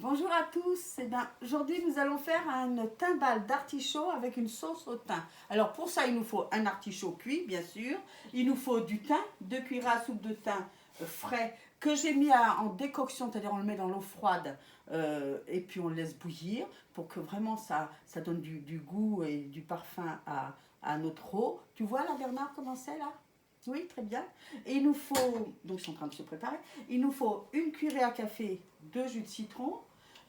Bonjour à tous. Aujourd'hui, nous allons faire une timbale d'artichaut avec une sauce au thym. Alors pour ça, il nous faut un artichaut cuit, bien sûr. Il nous faut du thym, 2 cuillères à soupe de thym frais que j'ai mis en décoction, c'est-à-dire on le met dans l'eau froide et puis on le laisse bouillir pour que vraiment ça donne du goût et du parfum à notre eau. Tu vois là, Bernard, comment c'est là? Oui, très bien. Et il nous faut, donc ils sont en train de se préparer, il nous faut une cuillerée à café de jus de citron,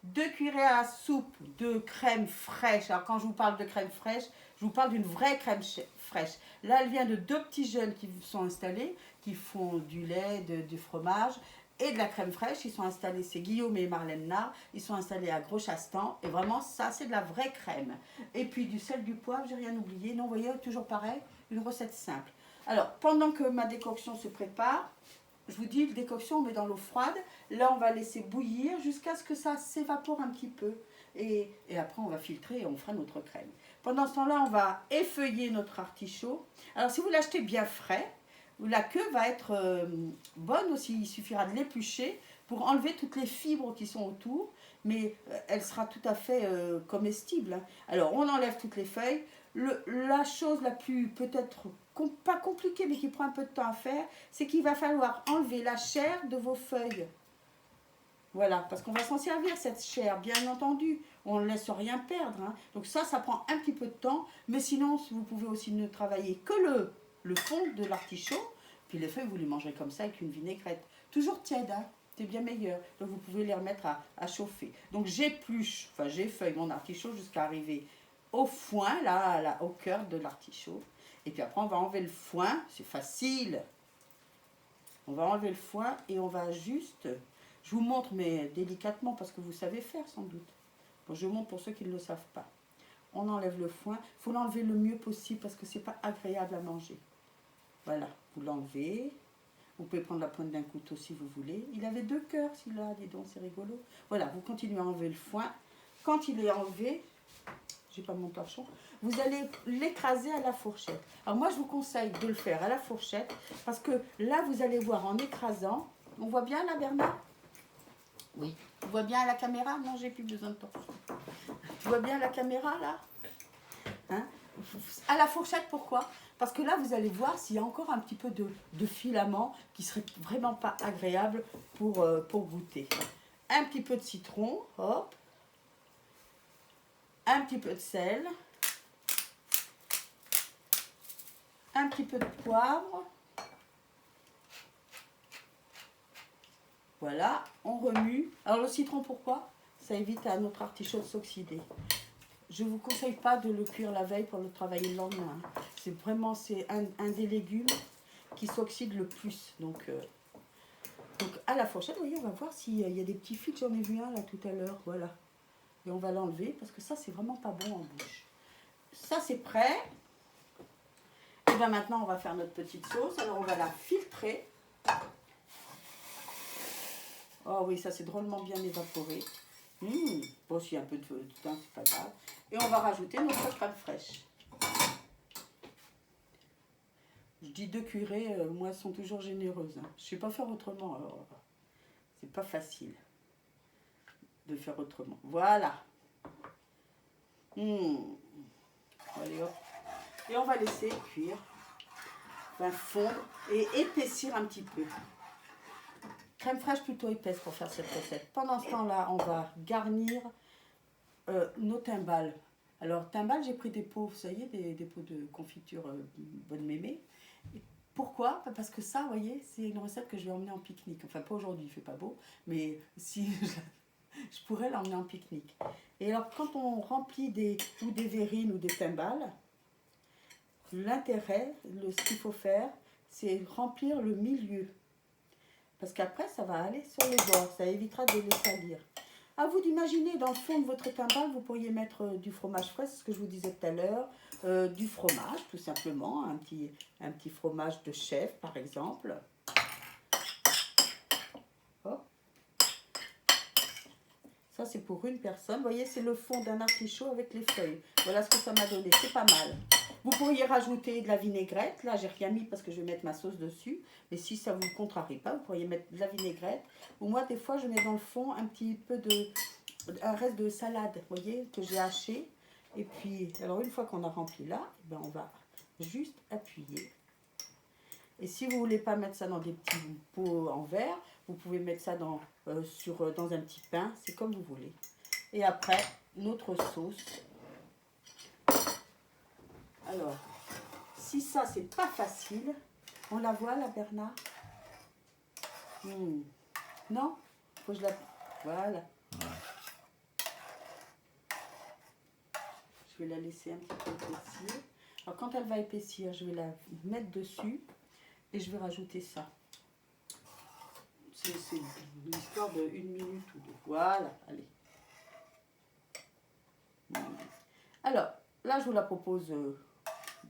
2 cuillerées à soupe de crème fraîche. Alors quand je vous parle de crème fraîche, je vous parle d'une vraie crème fraîche. Là, elle vient de 2 petits jeunes qui sont installés, qui font du lait, du fromage et de la crème fraîche. Ils sont installés, c'est Guillaume et Marlène Nard, ils sont installés à Gros-Chastan. Et vraiment, ça, c'est de la vraie crème. Et puis du sel, du poivre, j'ai rien oublié. Non, vous voyez, toujours pareil, une recette simple. Alors, pendant que ma décoction se prépare, je vous dis, la décoction, on met dans l'eau froide. Là, on va laisser bouillir jusqu'à ce que ça s'évapore un petit peu. Et après, on va filtrer et on fera notre crème. Pendant ce temps-là, on va effeuiller notre artichaut. Alors, si vous l'achetez bien frais, la queue va être bonne aussi. Il suffira de l'éplucher pour enlever toutes les fibres qui sont autour. Mais elle sera tout à fait comestible. Alors, on enlève toutes les feuilles. La chose la plus peut-être pas compliquée, mais qui prend un peu de temps à faire, c'est qu'il va falloir enlever la chair de vos feuilles. Voilà, parce qu'on va s'en servir cette chair, bien entendu. On ne laisse rien perdre. Hein. Donc ça prend un petit peu de temps. Mais sinon, vous pouvez aussi ne travailler que le fond de l'artichaut. Puis les feuilles, vous les mangerez comme ça avec une vinaigrette. Toujours tiède, hein. C'est bien meilleur. Donc vous pouvez les remettre à chauffer. Donc j'effeuille mon artichaut jusqu'à arriver au foin, là, au cœur de l'artichaut. Et puis après, on va enlever le foin. C'est facile. On va enlever le foin et on va juste... Je vous montre, mais délicatement, parce que vous savez faire sans doute. Bon, je vous montre pour ceux qui ne le savent pas. On enlève le foin. Il faut l'enlever le mieux possible parce que ce n'est pas agréable à manger. Voilà, vous l'enlevez. Vous pouvez prendre la pointe d'un couteau si vous voulez. Il avait 2 cœurs, celui-là, dis donc, c'est rigolo. Voilà, vous continuez à enlever le foin. Quand il est enlevé, j'ai pas mon torchon, vous allez l'écraser à la fourchette. Alors moi, je vous conseille de le faire à la fourchette parce que là, vous allez voir en écrasant. On voit bien là, Bernard? Oui. Tu vois bien à la caméra? Non, j'ai plus besoin de torchon. Tu vois bien à la caméra là? Hein? À la fourchette, pourquoi? Parce que là, vous allez voir s'il y a encore un petit peu de filament qui serait vraiment pas agréable pour goûter. Un petit peu de citron, hop. Un petit peu de sel. Un petit peu de poivre. Voilà, on remue. Alors le citron, pourquoi? Ça évite à notre artichaut de s'oxyder. Je ne vous conseille pas de le cuire la veille pour le travailler le lendemain. C'est vraiment un des légumes qui s'oxyde le plus. Donc à la fourchette, vous voyez, on va voir s'il y a des petits fils. J'en ai vu un là tout à l'heure. Voilà. Et on va l'enlever parce que ça, c'est vraiment pas bon en bouche. Ça, c'est prêt. Et bien maintenant, on va faire notre petite sauce. Alors, on va la filtrer. Oh oui, ça c'est drôlement bien évaporé. Bon, s'il y a un peu de thym, c'est pas grave. Et on va rajouter notre crème fraîche. Je dis 2 cuillerées, moi elles sont toujours généreuses. Hein. Je ne sais pas faire autrement, alors c'est pas facile de faire autrement. Voilà. Allez hop. Et on va laisser cuire, enfin fondre et épaissir un petit peu. Crème fraîche plutôt épaisse pour faire cette recette. Pendant ce temps-là, on va garnir nos timbales. Alors, timbales, j'ai pris des pots, vous savez, des pots de confiture bonne mémé. Et pourquoi? Parce que ça, vous voyez, c'est une recette que je vais emmener en pique-nique. Enfin, pas aujourd'hui, il fait pas beau, mais si je pourrais l'emmener en pique-nique. Et alors, quand on remplit des verrines ou des timbales, l'intérêt, ce qu'il faut faire, c'est remplir le milieu. Parce qu'après, ça va aller sur les bords. Ça évitera de les salir. À vous d'imaginer, dans le fond de votre timbale, vous pourriez mettre du fromage frais, c'est ce que je vous disais tout à l'heure. Du fromage, tout simplement. Un petit fromage de chèvre, par exemple. Hop. Ça, c'est pour une personne. Vous voyez, c'est le fond d'un artichaut avec les feuilles. Voilà ce que ça m'a donné. C'est pas mal. Vous pourriez rajouter de la vinaigrette. Là, j'ai rien mis parce que je vais mettre ma sauce dessus. Mais si ça ne vous contrarie pas, vous pourriez mettre de la vinaigrette. Ou moi, des fois, je mets dans le fond un petit peu un reste de salade, vous voyez, que j'ai haché. Et puis, alors une fois qu'on a rempli là, eh ben on va juste appuyer. Et si vous ne voulez pas mettre ça dans des petits pots en verre, vous pouvez mettre ça dans un petit pain, c'est comme vous voulez. Et après, notre sauce. Alors, si ça, c'est pas facile, on la voit là, Bernard? Non? Faut que je la... Voilà. Je vais la laisser un petit peu épaissir. Alors, quand elle va épaissir, je vais la mettre dessus et je vais rajouter ça. C'est l'histoire de 1 minute ou 2. Voilà, allez. Alors, là, je vous la propose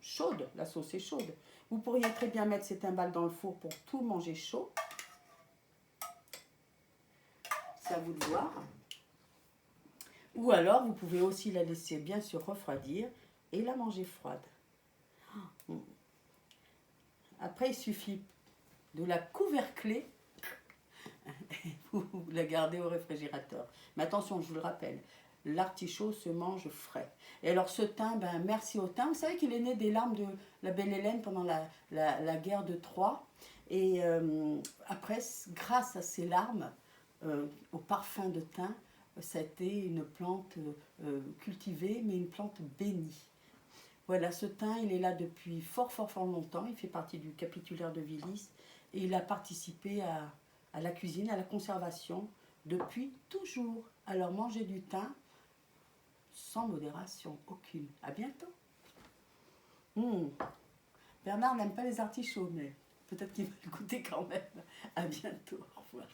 chaude. La sauce est chaude. Vous pourriez très bien mettre ces timbales dans le four pour tout manger chaud. C'est à vous de voir. Ou alors, vous pouvez aussi la laisser bien sûr refroidir et la manger froide. Après, il suffit de la couvercler. Vous la gardez au réfrigérateur. Mais attention, je vous le rappelle, l'artichaut se mange frais. Et alors ce thym, ben, merci au thym. Vous savez qu'il est né des larmes de la belle Hélène pendant la guerre de Troie. Et après, grâce à ces larmes, au parfum de thym, ça a été une plante cultivée, mais une plante bénie. Voilà, ce thym, il est là depuis fort longtemps. Il fait partie du capitulaire de Willis. Et il a participé à la cuisine, à la conservation, depuis toujours. Alors mangez du thym sans modération aucune. À bientôt. Bernard n'aime pas les artichauts, mais peut-être qu'il va le goûter quand même. À bientôt. Au revoir.